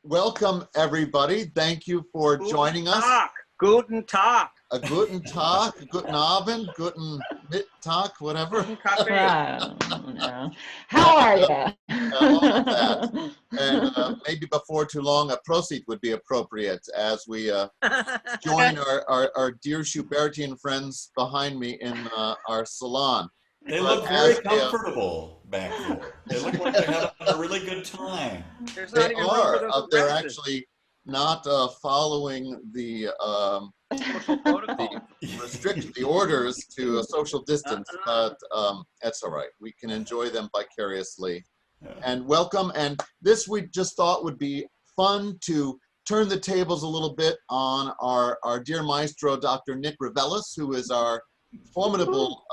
welcome everybody. Thank you for joining us. Guten Tag. Guten Tag, Guten Abend, Guten Mittag, whatever. How are you? All of that. And maybe before too long, a prosit would be appropriate as we join our dear Schubertian friends behind me in our salon. They look very comfortable back there. They look like they're having a really good time. They are. They're actually not following the the orders to a social distance, but that's all right. We can enjoy them vicariously. Yeah. And welcome. And this we just thought would be fun to turn the tables a little bit on our dear maestro, Dr. Nic Reveles, who is our formidable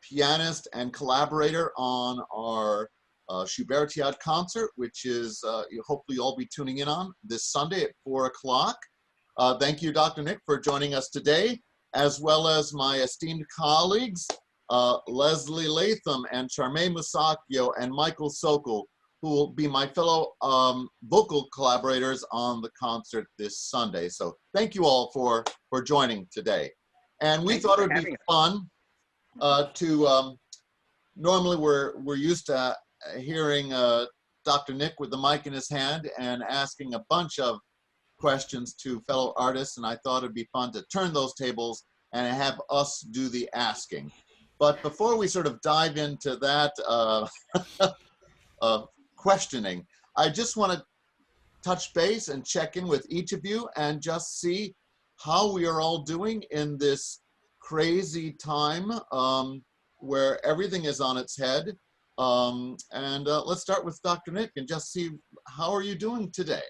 pianist and collaborator on our Schubertiade concert, which is hopefully you'll all be tuning in on this Sunday at 4 o'clock. Thank you, Dr. Nic, for joining us today, as well as my esteemed colleagues, Lesley Letham and Sharmay Musacchio and Michael Sokol, who will be my fellow vocal collaborators on the concert this Sunday. So thank you all for joining today. And we thought it would be fun to, normally we're used to hearing Dr. Nic with the mic in his hand and asking a bunch of questions to fellow artists, and I thought it'd be fun to turn those tables and have us do the asking. But before we sort of dive into that questioning, I just want to touch base and check in with each of you and just see how we are all doing in this crazy time where everything is on its head. Let's start with Dr. Nic and just see, how are you doing today?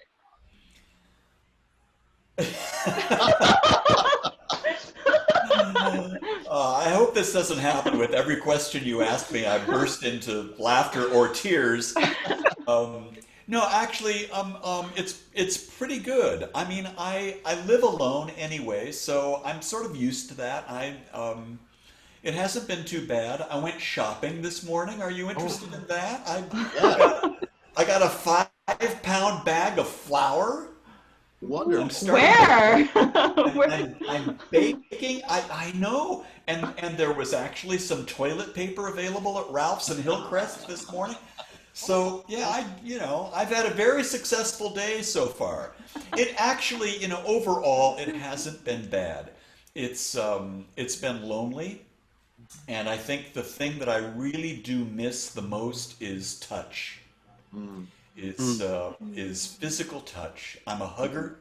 I hope this doesn't happen with every question you ask me. I burst into laughter or tears. No, actually, it's pretty good. I mean, I live alone anyway, so I'm sort of used to that. It hasn't been too bad. I went shopping this morning. Are you interested in that? I got a 5-pound bag of flour. Wonderful. Where? I'm baking. I know. And there was actually some toilet paper available at Ralph's in Hillcrest this morning. So yeah, I've had a very successful day so far. It actually, overall, it hasn't been bad. It's been lonely, and I think the thing that I really do miss the most is touch. Is physical touch. I'm a hugger.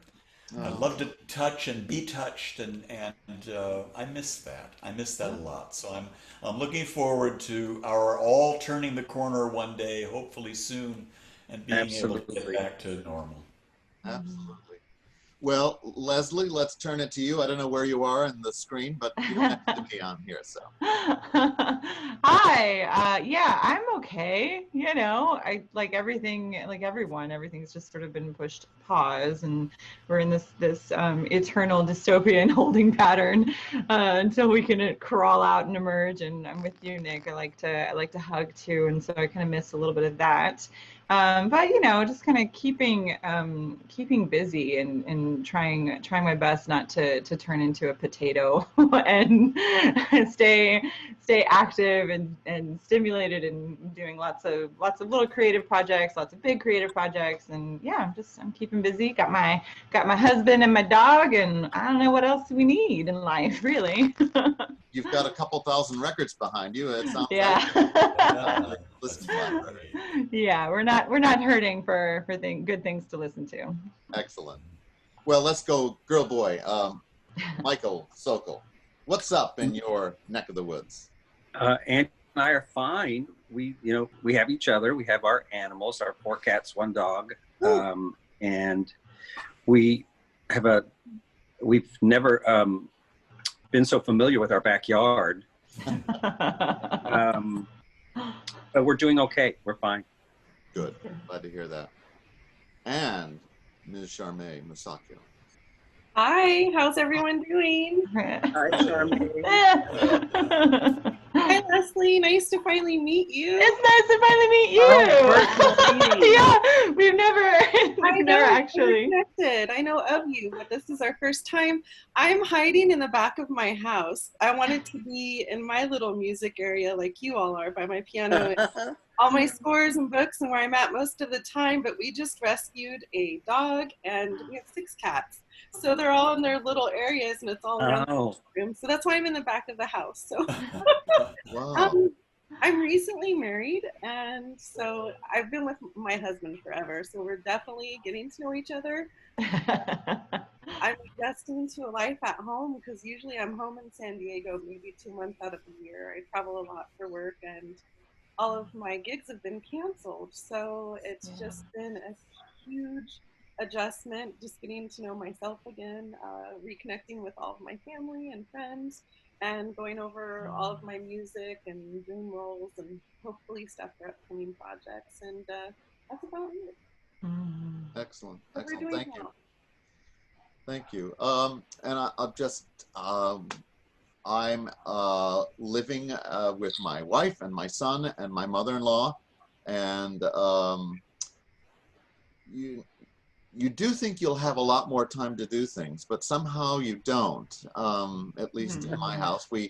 I love to touch and be touched, and I miss that. I miss that a lot. So I'm looking forward to our all turning the corner one day, hopefully soon, and being able to get back to normal. Absolutely. Well, Lesley, let's turn it to you. I don't know where you are in the screen, but you don't have to be on here. So. Hi. Yeah, I'm okay. I like everything, like everyone. Everything's just sort of been pushed pause, and we're in this eternal dystopian holding pattern until we can crawl out and emerge. And I'm with you, Nic. I like to hug too, and so I kind of miss a little bit of that. But just kind of keeping busy and trying my best not to turn into a potato and stay active and stimulated and doing lots of little creative projects, lots of big creative projects, and yeah, I'm keeping busy. Got my husband and my dog, and I don't know what else we need in life, really. You've got a couple thousand records behind you. It sounds like. Listen to yeah, we're not hurting for good things to listen to. Excellent. Well, let's go, girl, boy. Michael Sokol, what's up in your neck of the woods? Aunt and I are fine. We have each other. We have our animals, our 4 cats, 1 dog, and we've never been so familiar with our backyard. But we're doing okay. We're fine. Good. Glad to hear that. And Ms. Sharmay Musacchio. Hi, how's everyone doing? Hi, Sharmay. Hi, Lesley. Nice to finally meet you. It's nice to finally meet you. Yeah, we've never actually connected. I know of you, but this is our first time. I'm hiding in the back of my house. I wanted to be in my little music area like you all are, by my piano, all my scores and books and where I'm at most of the time, but we just rescued a dog and we have 6 cats. So they're all in their little areas and it's all around the room. So that's why I'm in the back of the house. So Wow. I'm recently married, and so I've been with my husband forever. So we're definitely getting to know each other. I'm adjusting to a life at home because usually I'm home in San Diego maybe 2 months out of the year. I travel a lot for work and all of my gigs have been canceled. So it's just been a huge adjustment, just getting to know myself again, reconnecting with all of my family and friends, and going over all of my music and dream roles and hopefully stuff for upcoming projects. And that's about it. Excellent. What we're Excellent. doing Thank you. now. Thank you. And I'll just, I'm living with my wife and my son and my mother-in-law, and you do think you'll have a lot more time to do things, but somehow you don't. At least in my house, we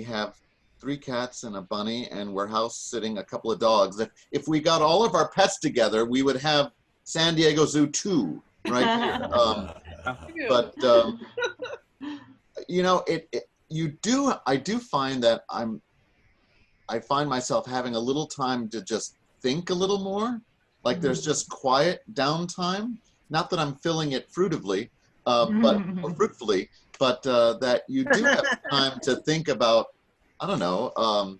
have 3 cats and a bunny, and we're house sitting a couple of dogs. If we got all of our pets together, we would have San Diego Zoo 2, right? But you know, I do find that I find myself having a little time to just think a little more. Like there's just quiet downtime. Not that I'm filling it fruitfully, or fruitfully, but that you do have time to think about, I don't know,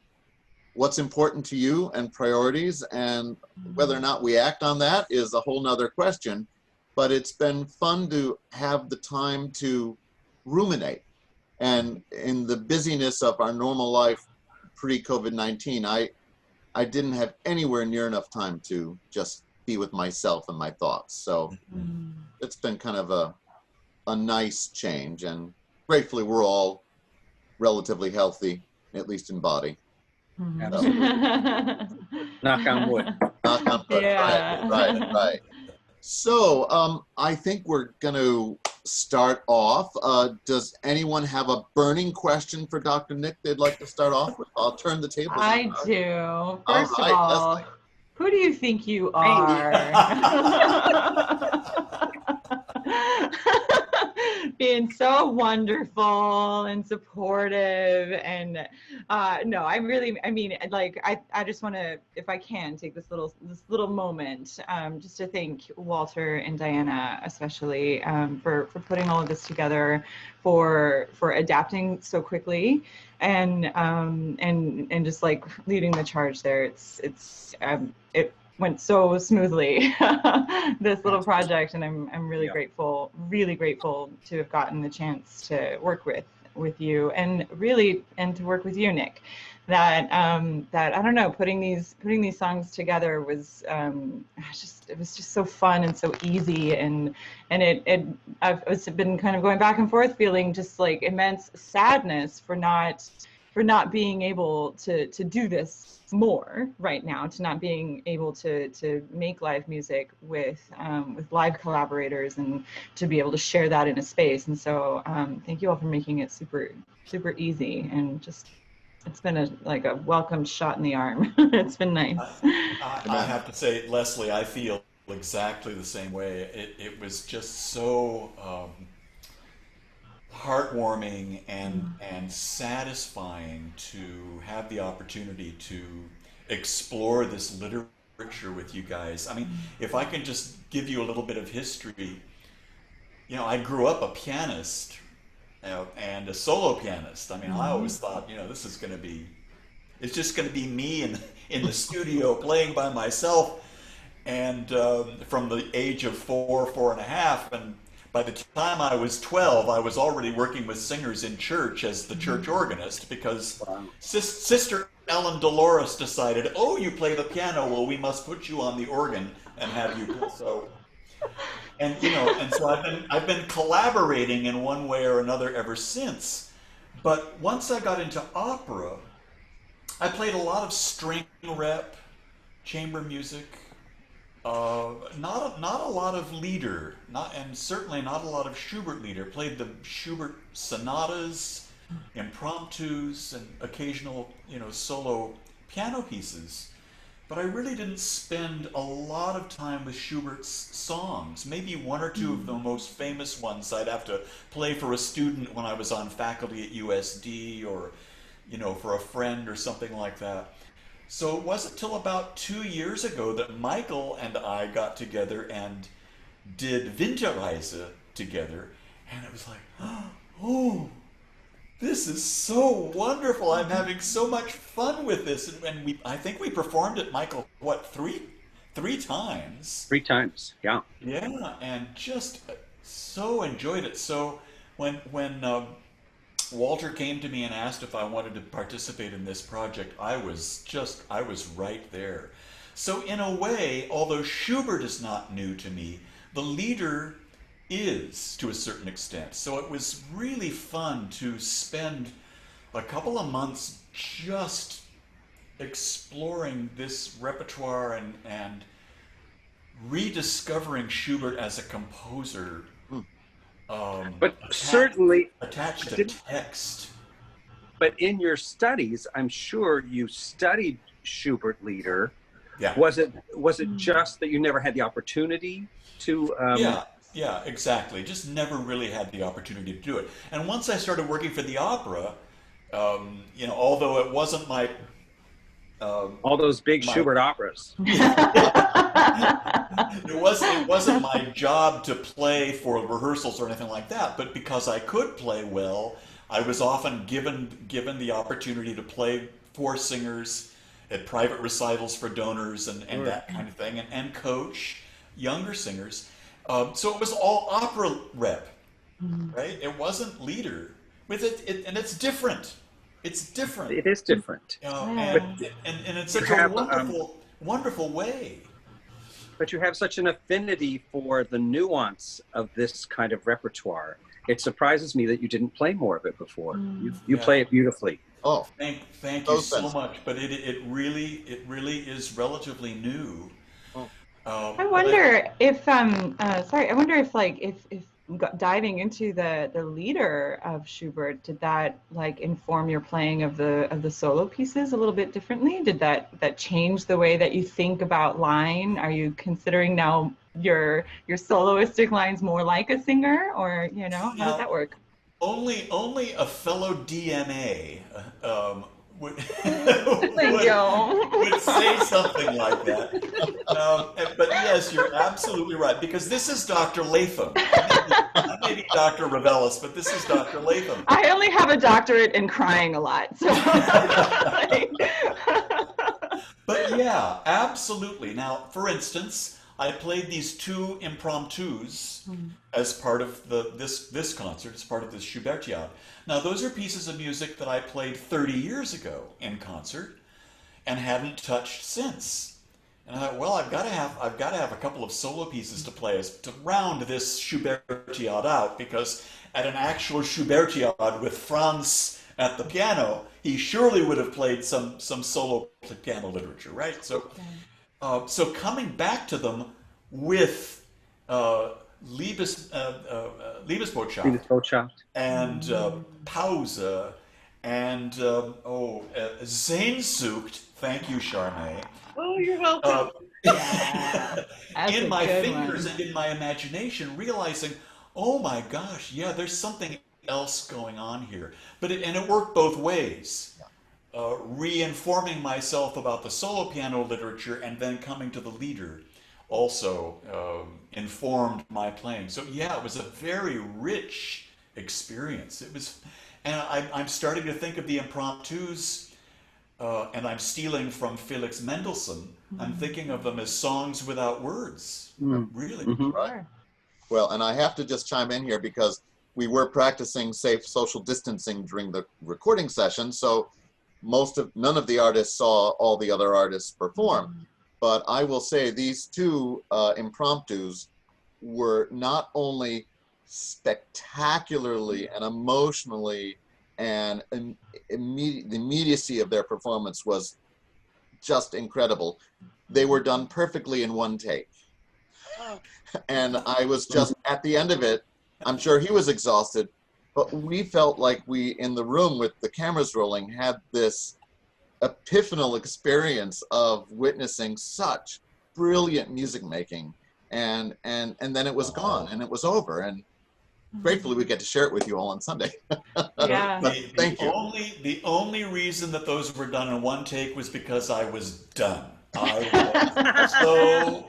what's important to you and priorities, and whether or not we act on that is a whole nother question. But it's been fun to have the time to ruminate. And in the busyness of our normal life pre-COVID-19, I didn't have anywhere near enough time to just be with myself and my thoughts. So it's been kind of a nice change, and gratefully we're all relatively healthy, at least in body. Knock on wood. Knock on wood. Yeah. Right. So I think we're going to start off. Does anyone have a burning question for Dr. Nic they'd like to start off with? I'll turn the tables. I do. First of all, Lesley. who do you think you are? Being so wonderful and supportive, and no, I mean, like I just want to, if I can, take this little moment just to thank Walter and Diana especially for putting all of this together, for adapting so quickly, and just like leading the charge there. It went so smoothly, this little project, and I'm really grateful to have gotten the chance to work with you, and to work with you, Nic. That I don't know, putting these songs together was it was just so fun and so easy, and I've been kind of going back and forth, feeling just like immense sadness for not being able to do this more right now, to not being able to make live music with live collaborators, and to be able to share that in a space. And so thank you all for making it super easy, and just it's been a welcome shot in the arm. It's been nice. I have to say, Lesley, I feel exactly the same way. It was just so heartwarming and satisfying to have the opportunity to explore this literature with you guys. I mean, if I can just give you a little bit of history, you know, I grew up a pianist, and a solo pianist. I mean, I always thought, this is going to be, it's just going to be me in the studio playing by myself, and from the age of 4.5, and by the time I was 12, I was already working with singers in church as the church organist, because Sister Ellen Dolores decided, oh, you play the piano, well, we must put you on the organ and have you play. So, And and so I've been collaborating in one way or another ever since. But once I got into opera, I played a lot of string rep, chamber music, not a lot of lieder, and certainly not a lot of Schubert lieder. Played the Schubert sonatas, impromptus, and occasional solo piano pieces. But I really didn't spend a lot of time with Schubert's songs. Maybe one or two of the most famous ones I'd have to play for a student when I was on faculty at USD, or for a friend or something like that. So it wasn't until about 2 years ago that Michael and I got together and did Winterreise together, and it was like, oh, this is so wonderful. I'm having so much fun with this. And I think we performed it, Michael, what, three times? 3 times, yeah. Yeah, and just so enjoyed it. So when Walter came to me and asked if I wanted to participate in this project, I was right there. So in a way, although Schubert is not new to me, the lieder is, to a certain extent. So it was really fun to spend a couple of months just exploring this repertoire and rediscovering Schubert as a composer. But certainly attached to text. But in your studies, I'm sure you studied Schubert lieder. Yeah. Was it just that you never had the opportunity to? Yeah, exactly. Just never really had the opportunity to do it. And once I started working for the opera, although it wasn't my all those big Schubert operas. It wasn't my job to play for rehearsals or anything like that. But because I could play well, I was often given the opportunity to play for singers at private recitals for donors and that kind of thing, and coach younger singers. So it was all opera rep, right? It wasn't lieder. With it, and it's different. It's different. It is different. And it's such a wonderful way. But you have such an affinity for the nuance of this kind of repertoire. It surprises me that you didn't play more of it before. You play it beautifully. Oh, thank you so much. But it really is relatively new. I wonder if diving into the lieder of Schubert, did that inform your playing of the solo pieces a little bit differently? Did that change the way that you think about line? Are you considering now your soloistic lines more like a singer, or how does that work? Only a fellow DMA would say something like that. But yes, you're absolutely right, because this is Dr. Letham. I may be Dr. Reveles, but this is Dr. Letham. I only have a doctorate in crying a lot, so. But yeah, absolutely. Now, for instance, I played these 2 impromptus as part of this concert, as part of this Schubertiade. Now, those are pieces of music that I played 30 years ago in concert and hadn't touched since. And I thought, well, I've got to have a couple of solo pieces to play to round this Schubertiade out, because at an actual Schubertiade with Franz at the piano, he surely would have played some solo piano literature, right? So coming back to them with Liebesbotschaft and Pause and Sehnsucht. Thank you, Sharmay. Oh, you're welcome. In my fingers and in my imagination, realizing, oh my gosh, yeah, there's something else going on here. But it worked both ways. Re-informing myself about the solo piano literature and then coming to the lieder also informed my playing. So yeah, it was a very rich experience. It was, and I'm starting to think of the impromptus, and I'm stealing from Felix Mendelssohn. I'm thinking of them as songs without words, really. Right. Well, and I have to just chime in here, because we were practicing safe social distancing during the recording session, so none of the artists saw all the other artists perform. But I will say these 2 impromptus were not only spectacularly and emotionally, and the immediacy of their performance was just incredible. They were done perfectly in one take. Oh. And I was just, at the end of it, I'm sure he was exhausted, but we felt like we, in the room with the cameras rolling, had this epiphanal experience of witnessing such brilliant music making. And then it was gone and it was over. And gratefully we get to share it with you all on Sunday. Yeah. Thank you. The only reason that those were done in one take was because I was done. I was so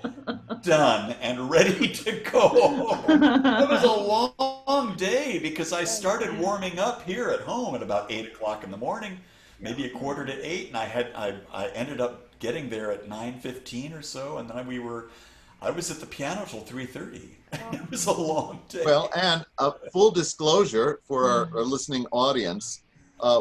done and ready to go. It was a long day because I started warming up here at home at about 8 o'clock in the morning, maybe a quarter to 8, and I ended up getting there at 9:15 or so, and then I was at the piano till 3:30. It was a long day. Well, and full disclosure for our listening audience,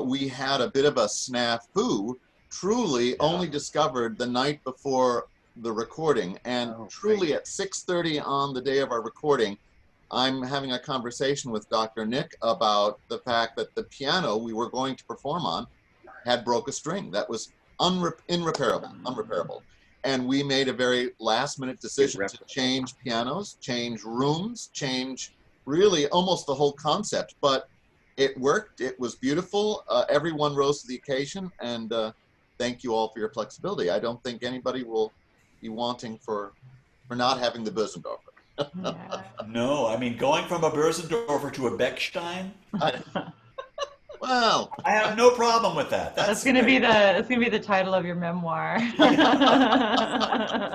we had a bit of a snafu, truly only discovered the night before the recording. And truly at 6:30 on the day of our recording, I'm having a conversation with Dr. Nic about the fact that the piano we were going to perform on had broke a string that was irreparable. And we made a very last-minute decision to change pianos, change rooms, change really almost the whole concept. But it worked. It was beautiful. Everyone rose to the occasion. And thank you all for your flexibility. I don't think anybody will be wanting for not having the Bösendorfer. No, I mean, going from a Bösendorfer to a Bechstein, Well, I have no problem with that. That's gonna be the title of your memoir.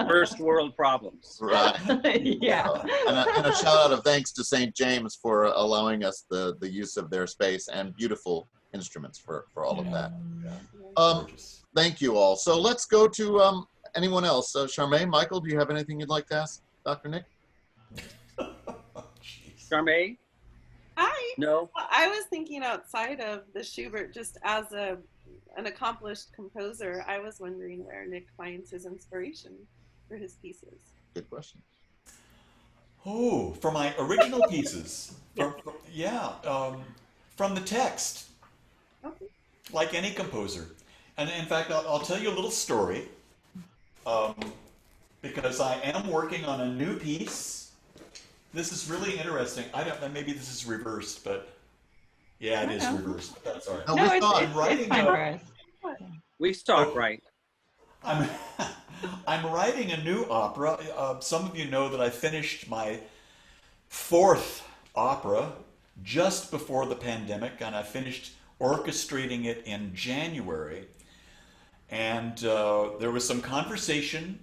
First world problems. right. Yeah. And a shout out of thanks to St. James for allowing us the use of their space and beautiful instruments for all of that. Thank you all. So let's go to anyone else. Sharmay, Michael, do you have anything you'd like to ask Dr. Nic? Sharmay? Hi. No. Well, I was thinking outside of the Schubert, just as an accomplished composer, I was wondering where Nic finds his inspiration for his pieces. Good question. Oh, for my original pieces, from the text, like any composer. And in fact, I'll tell you a little story, because I am working on a new piece. This is really interesting. I don't know, maybe this is reversed, but yeah, it is reversed. But that's all right. No, it's fine for us. We talk right. I'm writing a new opera. Some of you know that I finished my 4th opera just before the pandemic, and I finished orchestrating it in January. And there was some conversation,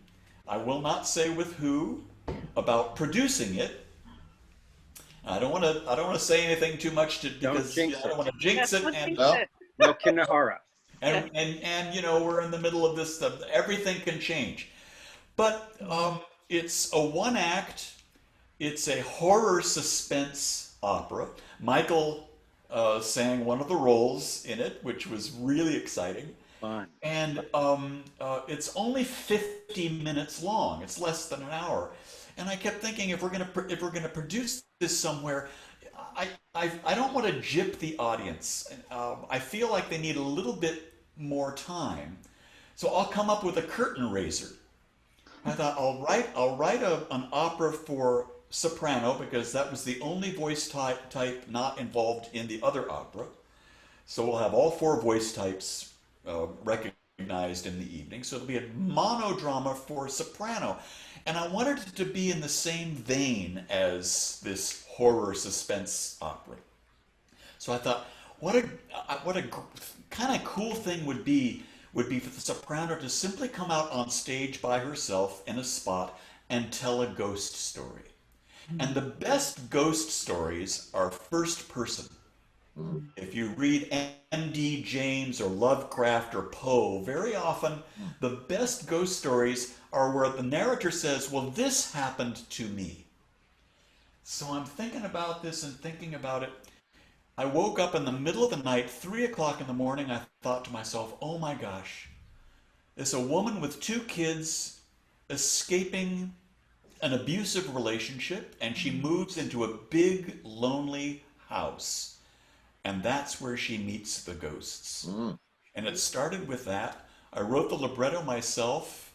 I will not say with who, about producing it. I don't want to say anything too much because I don't want to jinx it. And No Kinahara. And you know, we're in the middle of this stuff. Everything can change. But it's a one act, it's a horror suspense opera. Michael sang one of the roles in it, which was really exciting. Fun. And it's only 50 minutes long. It's less than an hour. And I kept thinking, if we're gonna produce this somewhere, I don't want to gyp the audience. I feel like they need a little bit more time, so I'll come up with a curtain raiser. I thought I'll write an opera for soprano, because that was the only voice type not involved in the other opera. So we'll have all 4 voice types recognized in the evening. So it'll be a monodrama for soprano. And I wanted it to be in the same vein as this horror suspense opera. So I thought, what a kind of cool thing would be for the soprano to simply come out on stage by herself in a spot and tell a ghost story. And the best ghost stories are first person. If you read M.D. James or Lovecraft or Poe, very often the best ghost stories are where the narrator says, well, this happened to me. So I'm thinking about this and thinking about it. I woke up in the middle of the night, 3 o'clock in the morning. I thought to myself, oh my gosh, it's a woman with 2 kids escaping an abusive relationship, and she moves into a big, lonely house. And that's where she meets the ghosts. And it started with that. I wrote the libretto myself,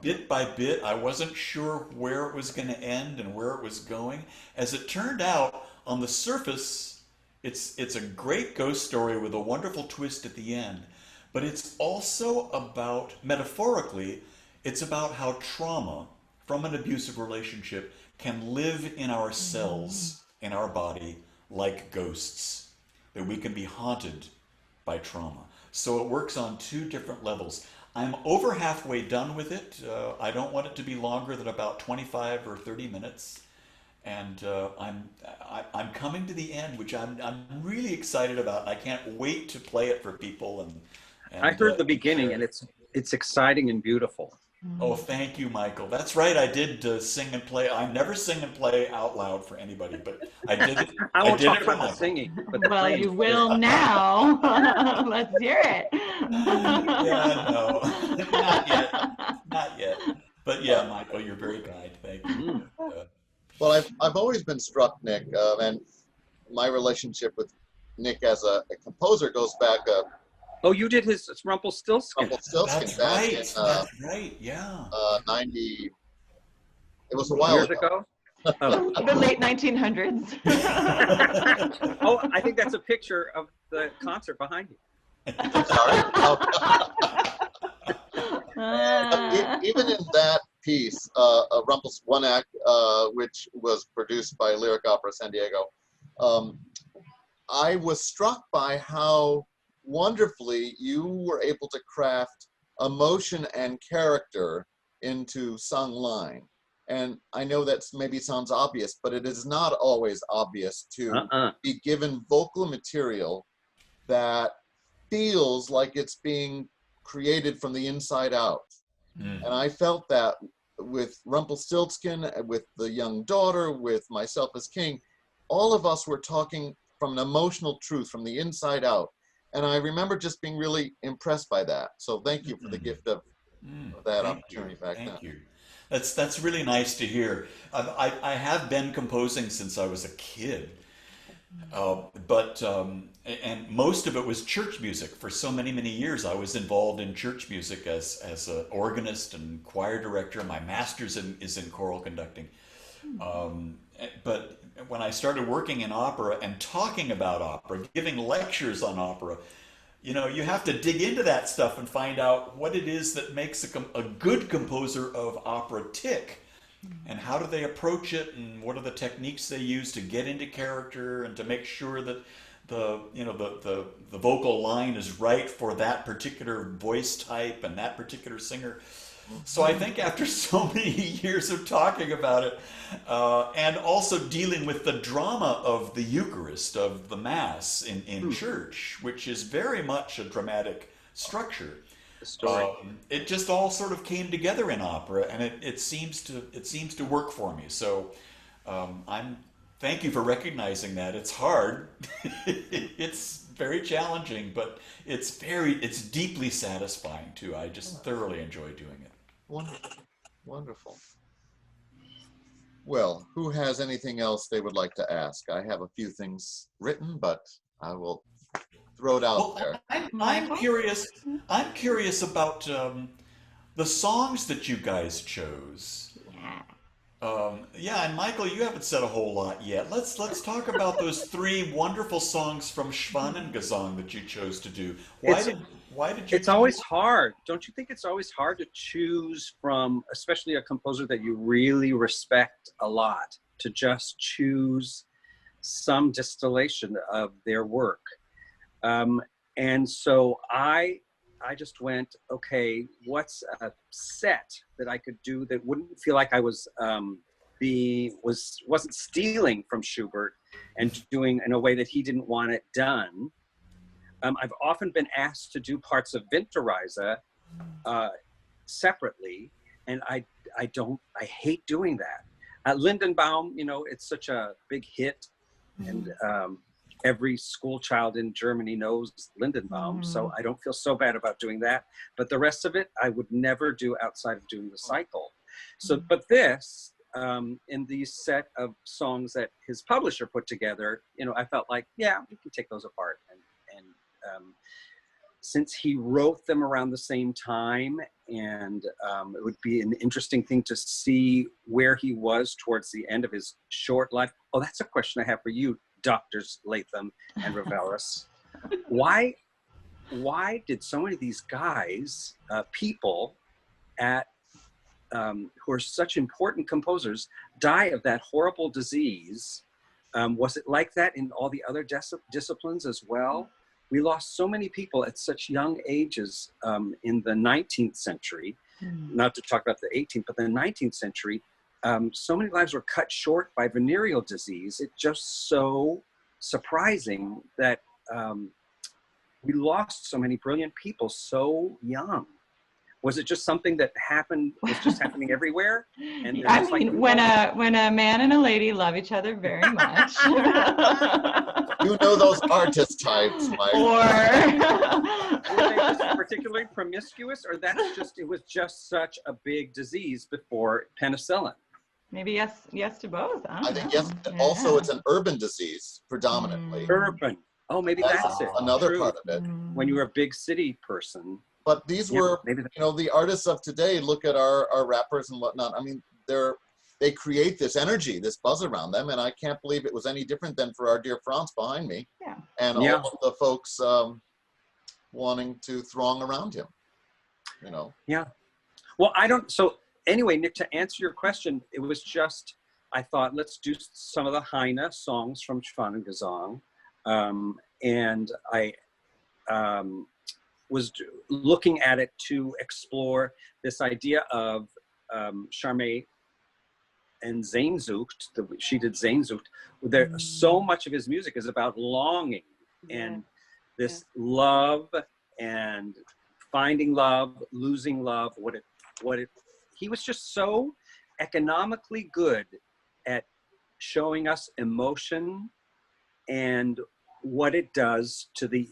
bit by bit. I wasn't sure where it was going to end and where it was going. As it turned out, on the surface, it's a great ghost story with a wonderful twist at the end. But it's also about, metaphorically, it's about how trauma from an abusive relationship can live in our cells, in our body, like ghosts, that we can be haunted by trauma. So it works on two different levels. I'm over halfway done with it. I don't want it to be longer than about 25 or 30 minutes. And I'm coming to the end, which I'm really excited about. I can't wait to play it for people. And I heard the beginning, and it's exciting and beautiful. Oh, thank you, Michael. That's right. I did sing and play. I never sing and play out loud for anybody, but I did it. I won't talk it about the singing. But the Well, playing. you will now. Let's hear it. Yeah, no, not yet. Not yet. But yeah, Michael, you're very kind. Thank you. Well, I've always been struck, Nick, and my relationship with Nick as a composer goes back. Oh, you did his Rumpelstiltskin. Rumpelstiltskin That's back right. in That's right. Yeah. 90. It was a while Years ago. ago? Oh. The late 1900s. Oh, I think that's a picture of the concert behind you. Sorry. Even in that piece, one act, which was produced by Lyric Opera San Diego, I was struck by how wonderfully you were able to craft emotion and character into sung line. And I know that maybe sounds obvious, but it is not always obvious to be given vocal material that feels like it's being created from the inside out. And I felt that with Rumpelstiltskin, with the young daughter, with myself as king, all of us were talking from an emotional truth from the inside out. And I remember just being really impressed by that. So thank you for the gift of that opportunity back then. Thank you. That's really nice to hear. I have been composing since I was a kid, and most of it was church music. For so many years, I was involved in church music as an organist and choir director. My master's is in choral conducting. But when I started working in opera and talking about opera, giving lectures on opera, you know, you have to dig into that stuff and find out what it is that makes a good composer of opera tick, and how do they approach it, and what are the techniques they use to get into character and to make sure that the vocal line is right for that particular voice type and that particular singer. So I think after so many years of talking about it, and also dealing with the drama of the Eucharist, of the Mass in church, which is very much a dramatic structure, it just all sort of came together in opera, and it seems to work for me. So thank you for recognizing that. It's hard, it's very challenging, but it's deeply satisfying too. I just thoroughly enjoy doing it. Wonderful. Wonderful. Well, who has anything else they would like to ask? I have a few things written, but I will throw it out there. I'm curious. I'm curious about the songs that you guys chose. Yeah, and Michael, you haven't said a whole lot yet. Let's talk about those three wonderful songs from Schwanengesang that you chose to do. Why did you? It's always hard. Don't you think it's always hard to choose from, especially a composer that you really respect a lot, to just choose some distillation of their work? And so I just went, okay, what's a set that I could do that wouldn't feel like I wasn't stealing from Schubert and doing in a way that he didn't want it done. I've often been asked to do parts of Winterreise separately, and I hate doing that. Lindenbaum, you know, it's such a big hit, and every school child in Germany knows Lindenbaum, so I don't feel so bad about doing that. But the rest of it, I would never do outside of doing the cycle. So, but this, in the set of songs that his publisher put together, I felt like, yeah, we can take those apart. And since he wrote them around the same time, and it would be an interesting thing to see where he was towards the end of his short life. Oh, that's a question I have for you, Doctors Letham and Reveles. Why did so many of these guys, people who are such important composers, die of that horrible disease? Was it like that in all the other disciplines as well? We lost so many people at such young ages in the 19th century, not to talk about the 18th, but the 19th century. So many lives were cut short by venereal disease. It's just so surprising that we lost so many brilliant people so young. Was it just something that was just happening everywhere? And I mean, when a man and a lady love each other very much. You know those artist types, Mike. Or were they just particularly promiscuous, or it was just such a big disease before penicillin? Maybe yes to both. I think yes. Yeah. Also, it's an urban disease predominantly. Urban. Oh, maybe that's it. Another True. part of it. When you were a big city person. But these were, the artists of today. Look at our rappers and whatnot. I mean, they create this energy, this buzz around them, and I can't believe it was any different than for our dear Franz behind me, and all of the folks wanting to throng around him. Yeah. Well, So anyway, Nic, to answer your question, it was just I thought let's do some of the Heine songs from Schwanengesang, and I. Was looking at it to explore this idea of Sharmay and Sehnsucht. She did Sehnsucht. So much of his music is about longing and this love and finding love, losing love. He was just so economically good at showing us emotion and what it does to the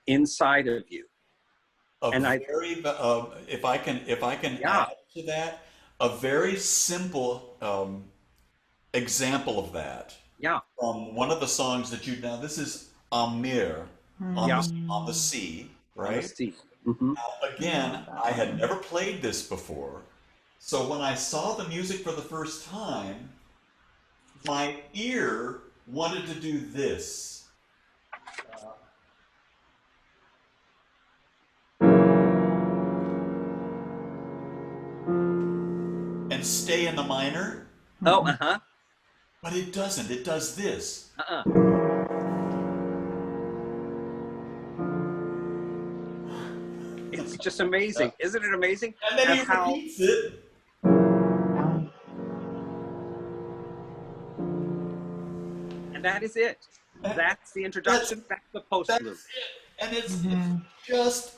inside of you. If I can add to that, a very simple example of that. Yeah. From one of the songs that now this is Amir on the sea, right? On the sea. Mm-hmm. Now, again, I had never played this before, so when I saw the music for the first time, my ear wanted to do this. And stay in the minor. Oh, But it doesn't. It does this. It's just amazing. Isn't it amazing? And then he repeats it. And that is it. That's the introduction. That's the postlude. And it's just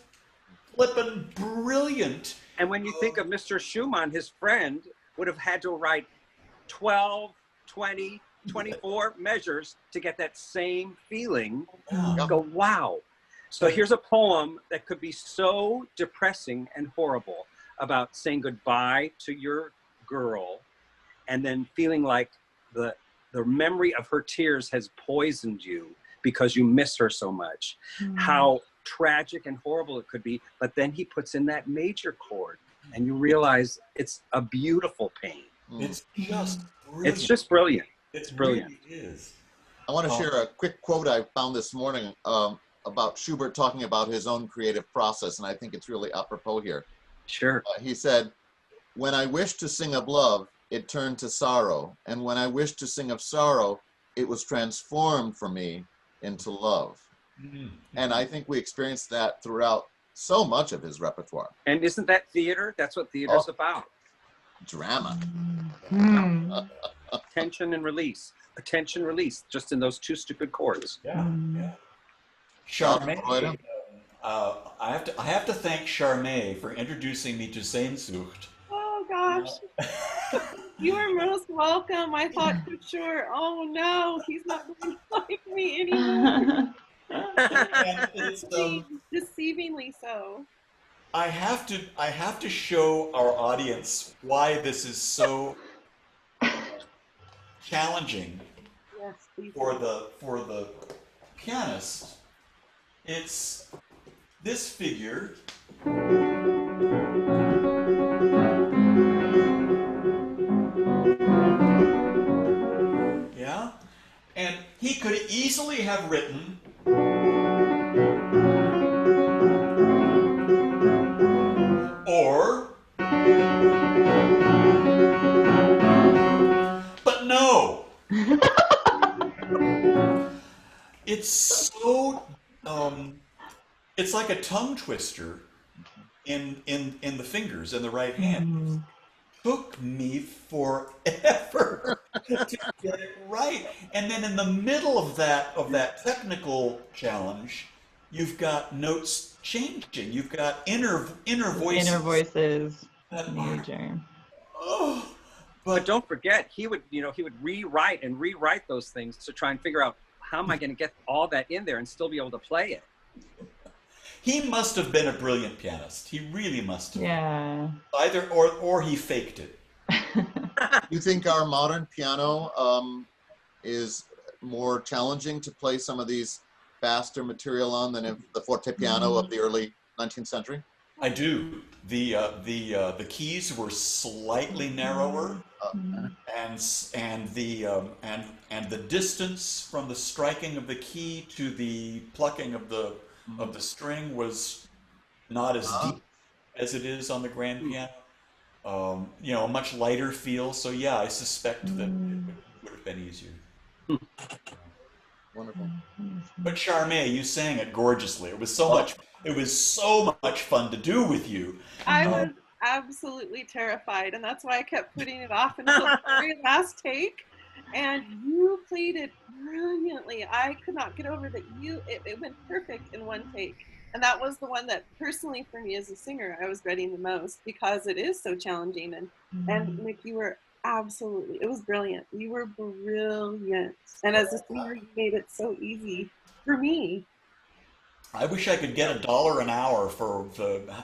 flippin' brilliant. And when you think of Mr. Schumann, his friend would have had to write 12, 20, 24 measures to get that same feeling. You go, wow. So here's a poem that could be so depressing and horrible about saying goodbye to your girl and then feeling like the memory of her tears has poisoned you because you miss her so much. How tragic and horrible it could be, but then he puts in that major chord and you realize it's a beautiful pain. It's just brilliant. It's just brilliant. It's brilliant. It really is. I want to share a quick quote I found this morning about Schubert talking about his own creative process, and I think it's really apropos here. Sure. He said, "When I wished to sing of love, it turned to sorrow, and when I wished to sing of sorrow, it was transformed for me into love." And I think we experienced that throughout so much of his repertoire. And isn't that theater? That's what theater's about. Drama. Tension and release. Attention, release, just in those two stupid chords. Sharmay, I have to thank Sharmay for introducing me to Sehnsucht. Oh gosh. You are most welcome. I thought for sure, oh no, he's not going to like me anymore. And it's, deceivingly so. I have to show our audience why this is so challenging Yes, please. for the pianist. It's this figure. Yeah, and he could easily have written or, but no. It's so it's like a tongue twister in the fingers in the right hand. Took me forever to get it right. And then in the middle of that technical challenge, you've got notes changing. You've got inner voices. Inner voices. that are- Major. oh, But don't forget, he would rewrite and rewrite those things to try and figure out how am I going to get all that in there and still be able to play it. he must have been a brilliant pianist. He really must have. Yeah. Either or he faked it. You think our modern piano is more challenging to play some of these faster material on than if the fortepiano of the early 19th century? I do. The keys were slightly narrower, and the distance from the striking of the key to the plucking of the string was not as deep as it is on the grand piano. A much lighter feel. So yeah, I suspect that it would have been easier. Wonderful. But Sharmay, you sang it gorgeously. It was so much. It was so much fun to do with you. I was absolutely terrified, and that's why I kept putting it off until the very last take. And you played it brilliantly. I could not get over that. It went perfect in one take. And that was the one that personally for me as a singer, I was dreading the most because it is so challenging. And Nic, you were absolutely, it was brilliant. You were brilliant. And as a singer, you made it so easy for me. I wish I could get $1 an hour for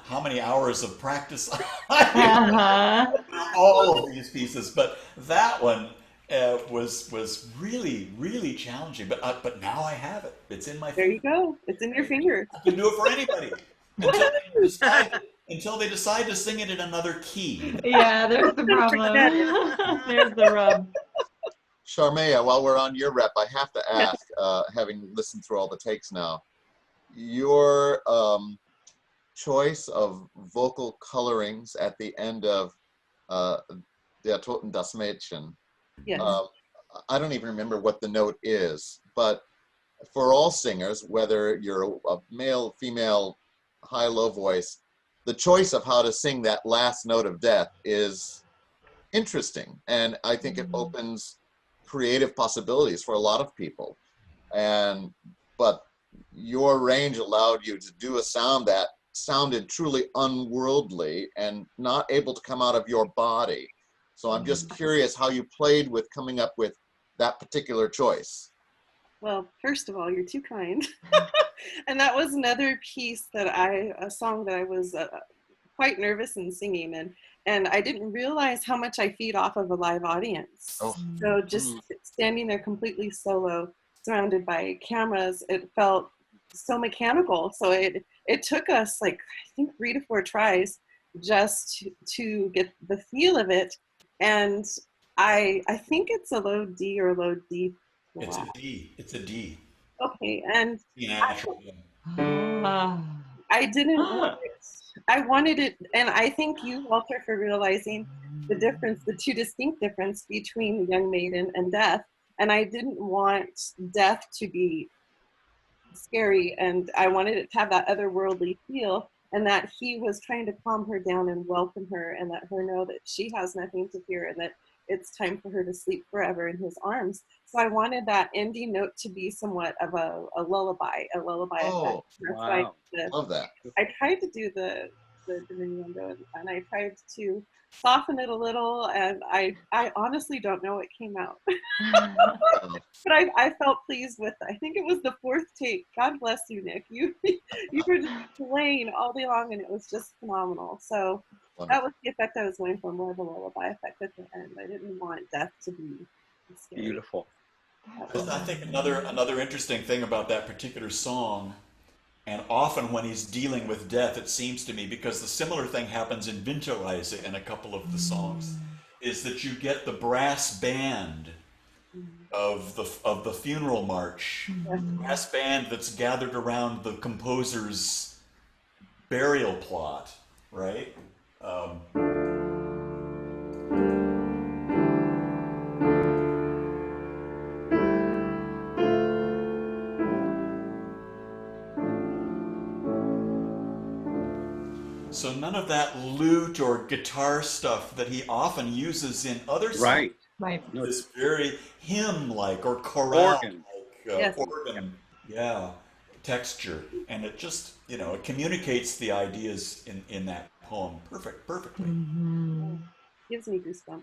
how many hours of practice I did all of these pieces. But that one was really, really challenging. But now I have it. It's in my There you go. It's in your fingers. I can do it for anybody until they decide to sing it in another key. Yeah, there's the problem. There's the rub. Sharmay, while we're on your rep, I have to ask, having listened through all the takes now, your choice of vocal colorings at the end of Der Toten das Mädchen. Yes. I don't even remember what the note is, but for all singers, whether you're a male, female, high, low voice, the choice of how to sing that last note of death is interesting. And I think it opens creative possibilities for a lot of people. But your range allowed you to do a sound that sounded truly unworldly and not able to come out of your body. So I'm just curious how you played with coming up with that particular choice. Well, first of all, you're too kind. And that was another piece a song that I was quite nervous in singing. And I didn't realize how much I feed off of a live audience. Oh. So just standing there completely solo, surrounded by cameras, it felt so mechanical. So it took us I think 3 to 4 tries just to get the feel of it. And I think it's a low D or a low D. It's a D. It's a D. Okay, and I didn't want it. I wanted it, and I thank you, Walter, for realizing the difference, the 2 distinct difference between Young Maiden and Death. And I didn't want Death to be scary, and I wanted it to have that otherworldly feel, and that he was trying to calm her down and welcome her and let her know that she has nothing to fear and that it's time for her to sleep forever in his arms. So I wanted that ending note to be somewhat of a lullaby, Oh, wow. Love that. I tried to do the diminuendo, and I tried to soften it a little, and I honestly don't know what came out. But I felt pleased with it. I think it was the 4th take. God bless you, Nic. You were just playing all day long, and it was just phenomenal. So that was the effect I was going for, more of a lullaby effect at the end. I didn't want Death to be It's scary. Beautiful. I think another interesting thing about that particular song, and often when he's dealing with death, it seems to me, because the similar thing happens in Winterreise in a couple of the songs, is that you get the brass band of the funeral march, brass band that's gathered around the composer's burial plot, right? So none of that lute or guitar stuff that he often uses in other songs. Right. Right. This very hymn-like or chorale-like Yes. organ, texture, and it just, it communicates the ideas in that poem perfectly. Gives me goosebumps.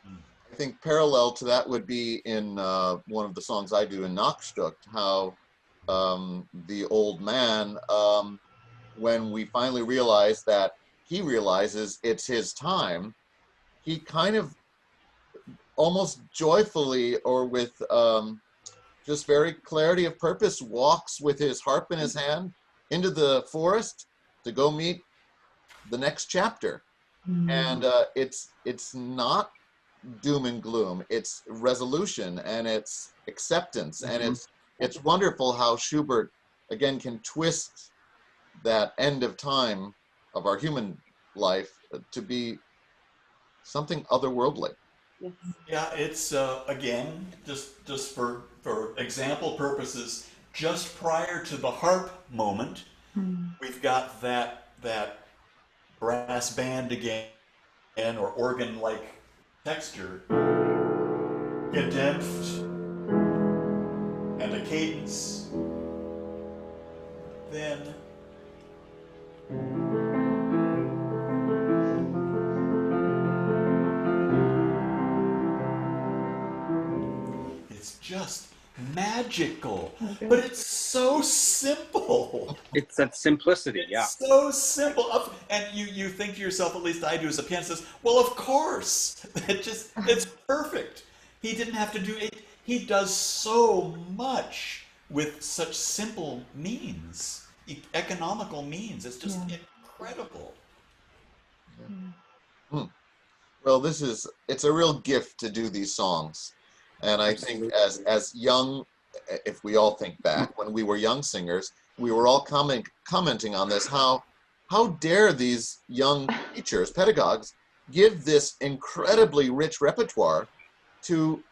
I think parallel to that would be in one of the songs I do in Nachtstück, how the old man, when we finally realize that he realizes it's his time, he kind of almost joyfully or with just very clarity of purpose walks with his harp in his hand into the forest to go meet the next chapter. And it's not doom and gloom, it's resolution and it's acceptance. And it's wonderful how Schubert again can twist that end of time of our human life to be something otherworldly. Yes. Yeah, it's again just for example purposes, just prior to the harp moment, we've got that brass band again, or organ-like texture, gedämpft, and a cadence. Then it's just magical, but it's so simple. It's that simplicity, yeah. It's so simple. And you think to yourself, at least I do as a pianist, says, well, of course. It's perfect. He didn't have to do it. He does so much with such simple means, economical means. It's just incredible. Well, it's a real gift to do these songs. And I think as young, if we all think back, when we were young singers, we were all commenting on this, how dare these young teachers, pedagogues, give this incredibly rich repertoire to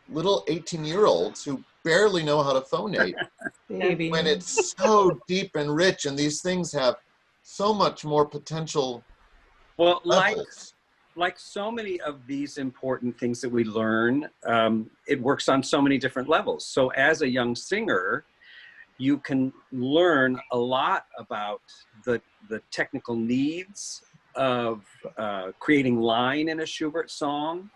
little 18-year-olds who barely know how to phonate, Baby. when it's so deep and rich, and these things have so much more potential Well, levels. like so many of these important things that we learn, it works on so many different levels. So as a young singer, you can learn a lot about the technical needs of creating line in a Schubert song,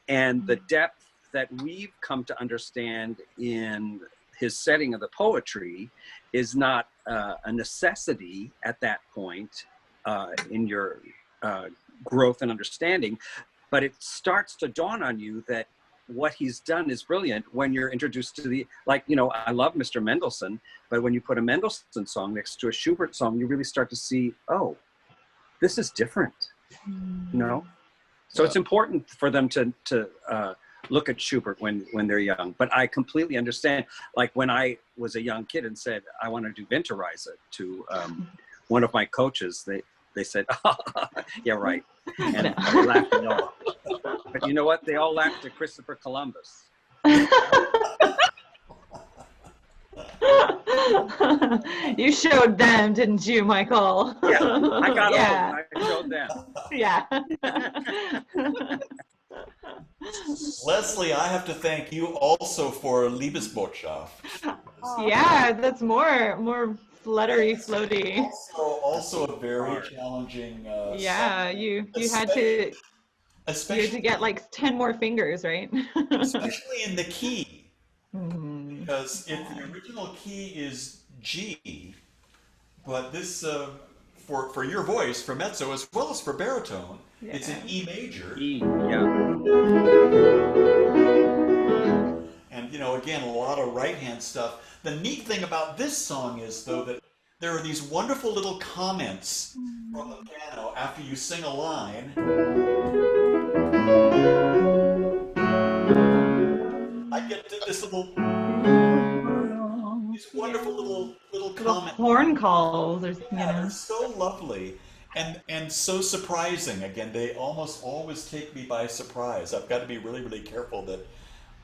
and the depth that we've come to understand in his setting of the poetry is not a necessity at that point in your growth and understanding, but it starts to dawn on you that what he's done is brilliant when you're introduced to I love Mr. Mendelssohn, but when you put a Mendelssohn song next to a Schubert song, you really start to see, oh, this is different, So it's important for them to look at Schubert when they're young. But I completely understand, like when I was a young kid and said, I want to do Winterreise to one of my coaches, they said, yeah, right. And I laughed it off. But you know what? They all laughed at Christopher Columbus. You showed them, didn't you, Michael? Yeah, I got old. I showed them. Yeah. Lesley, I have to thank you also for Liebesbotschaft. Yeah, that's more fluttery, floaty. Also a very challenging. Yeah, you had to get like 10 more fingers, right? Especially in the key. Because if the original key is G, but this for your voice, for mezzo as well as for baritone. Yeah. It's in E major. E, yeah. And, you know, again, a lot of right-hand stuff. The neat thing about this song is, though, that there are these wonderful little comments from the piano after you sing a line. I get to this little, these wonderful little comments. Horn calls, or Yeah, they're so lovely and so surprising. Again, they almost always take me by surprise. I've got to be really, really careful that,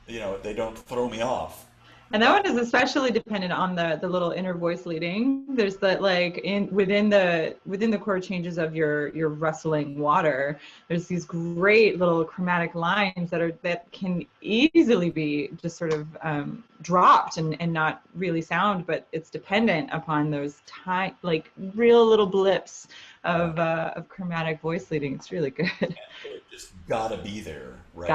you know, they don't throw me off. And that one is especially dependent on the little inner voice leading. There's that, like, within the chord changes of your rustling water, there's these great little chromatic lines that can easily be just sort of dropped and not really sound, but it's dependent upon those like real little blips of chromatic voice leading. It's really good. It just gotta be there, right?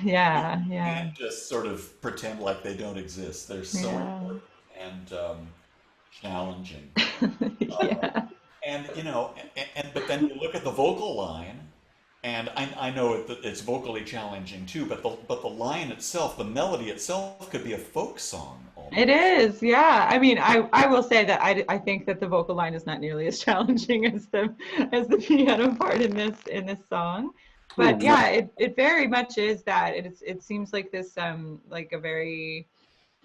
Yeah. You can't just sort of pretend like they don't exist. They're so important and challenging. Yeah. And you know, but then you look at the vocal line, and I know it's vocally challenging too. But the line itself, the melody itself, could be a folk song. Almost. It is, yeah. I mean, I will say that I think that the vocal line is not nearly as challenging as the piano part in this song. But yeah, it very much is that. It seems like this like a very,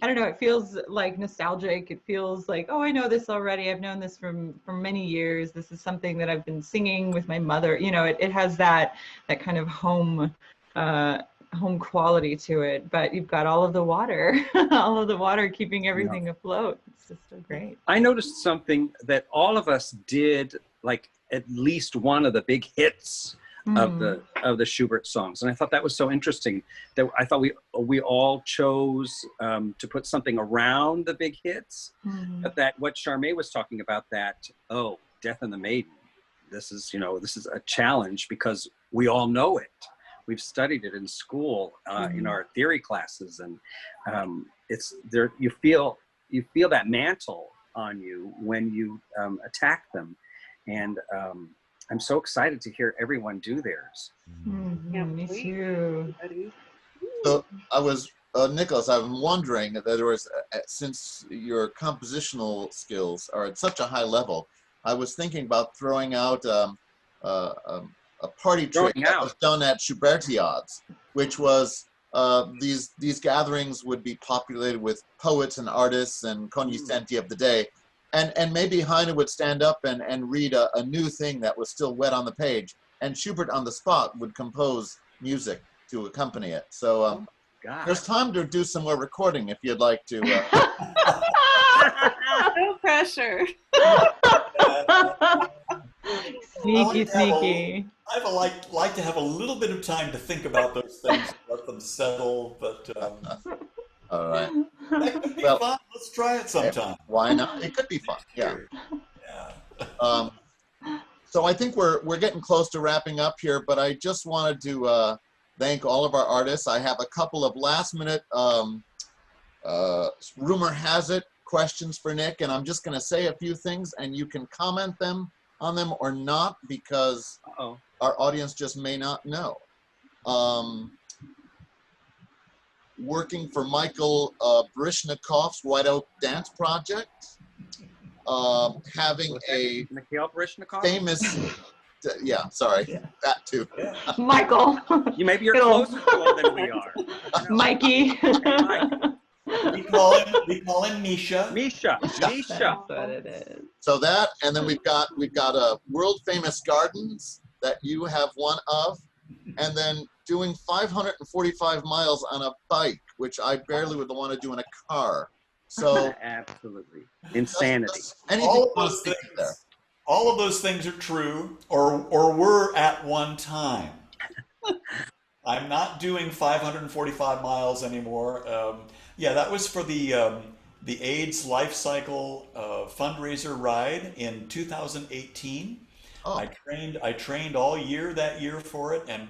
I don't know, it feels like nostalgic. It feels like, oh, I know this already. I've known this for many years. This is something that I've been singing with my mother. You know, it has that kind of home quality to it. But you've got all of the water keeping everything afloat. It's just so great. I noticed something that all of us did, like at least one of the big hits of the Schubert songs, and I thought that was so interesting. That I thought we all chose to put something around the big hits, but that what Sharmay was talking about, that Death and the Maiden, this is a challenge because we all know it. We've studied it in school in our theory classes, and it's there. You feel that mantle on you when you attack them, and I'm so excited to hear everyone do theirs. Me too. So I was, Nicholas, I'm wondering that there was, since your compositional skills are at such a high level, I was thinking about throwing out a party trick that was done at Schubertiades, which was these gatherings would be populated with poets and artists and cognoscenti of the day. And maybe Heine would stand up and read a new thing that was still wet on the page, and Schubert on the spot would compose music to accompany it. So there's time to do some more recording if you'd like to. No pressure. Sneaky. I would like to have a little bit of time to think about those things, let them settle, but all right. That could be fun. Let's try it sometime. Why not? It could be fun. Yeah. So I think we're getting close to wrapping up here, but I just wanted to thank all of our artists. I have a couple of last minute rumor has it questions for Nick, and I'm just going to say a few things, and you can comment on them or not, because our audience just may not know. Working for Michael Baryshnikov's White Oak Dance Project, having a Mikhail Baryshnikov? famous, that too. Michael. You maybe you're closer to him than we are. Mikey. We call him Misha. Misha. That's what it is. So that, and then we've got a world famous gardens that you have one of, and then doing 545 miles on a bike, which I barely would want to do in a car. So absolutely insanity. All of those things are true, or were at one time. I'm not doing 545 miles anymore. That was for the AIDS Life Cycle fundraiser ride in 2018. I trained all year that year for it, and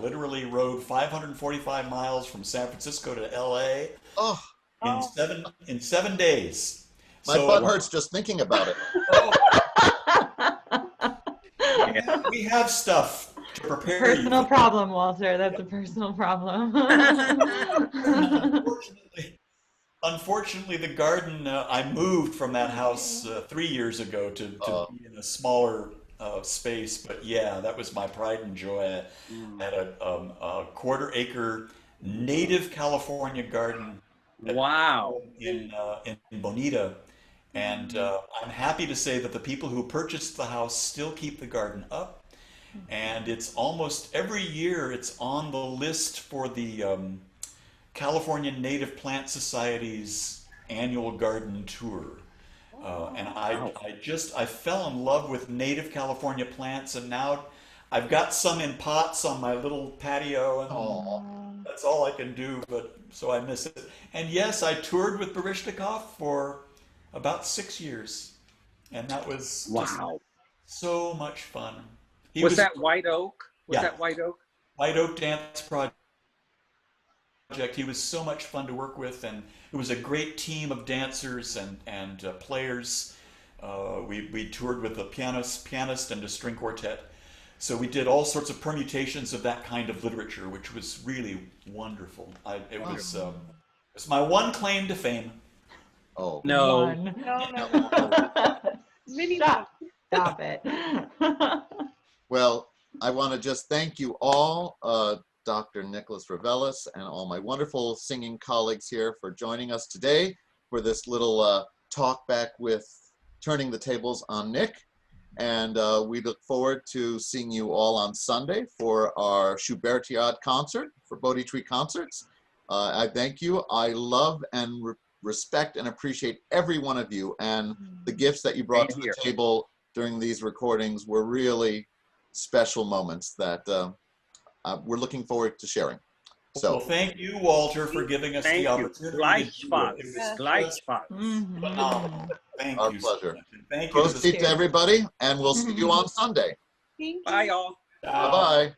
literally rode 545 miles from San Francisco to LA in 7 days. My butt hurts just thinking about it. we have stuff to prepare Personal you. problem, Walter. That's a personal problem. Unfortunately, the garden, I moved from that house 3 years ago to be in a smaller space. But yeah, that was my pride and joy. I had a quarter-acre native California garden. Wow. In Bonita. And I'm happy to say that the people who purchased the house still keep the garden up. And it's almost every year it's on the list for the California Native Plant Society's annual garden tour. And I fell in love with native California plants, and now I've got some in pots on my little patio, and that's all I can do, but so I miss it. And yes, I toured with Baryshnikov for about 6 years, and that was just so much fun. Was that White Oak? Yeah. That White Oak? White Oak Dance Project. He was so much fun to work with, and it was a great team of dancers and players. We toured with a pianist and a string quartet. So we did all sorts of permutations of that kind of literature, which was really wonderful. It was my one claim to fame. Oh no! Stop it! Well, I want to just thank you all, Dr. Nicholas Reveles, and all my wonderful singing colleagues here for joining us today for this little talk back with Turning the Tables on Nic. And we look forward to seeing you all on Sunday for our Schubertiade concert, for Bodhi Tree Concerts. I thank you. I love and respect and appreciate every one of you, and the gifts that you brought to the table during these recordings were really special moments that we're looking forward to sharing. So, well, thank you, Walter, for giving us the opportunity. Phenomenal. Thank our you. pleasure. Thank you. Proceed to everybody, and we'll see you on Sunday. Thank you. Bye, y'all. Bye-bye.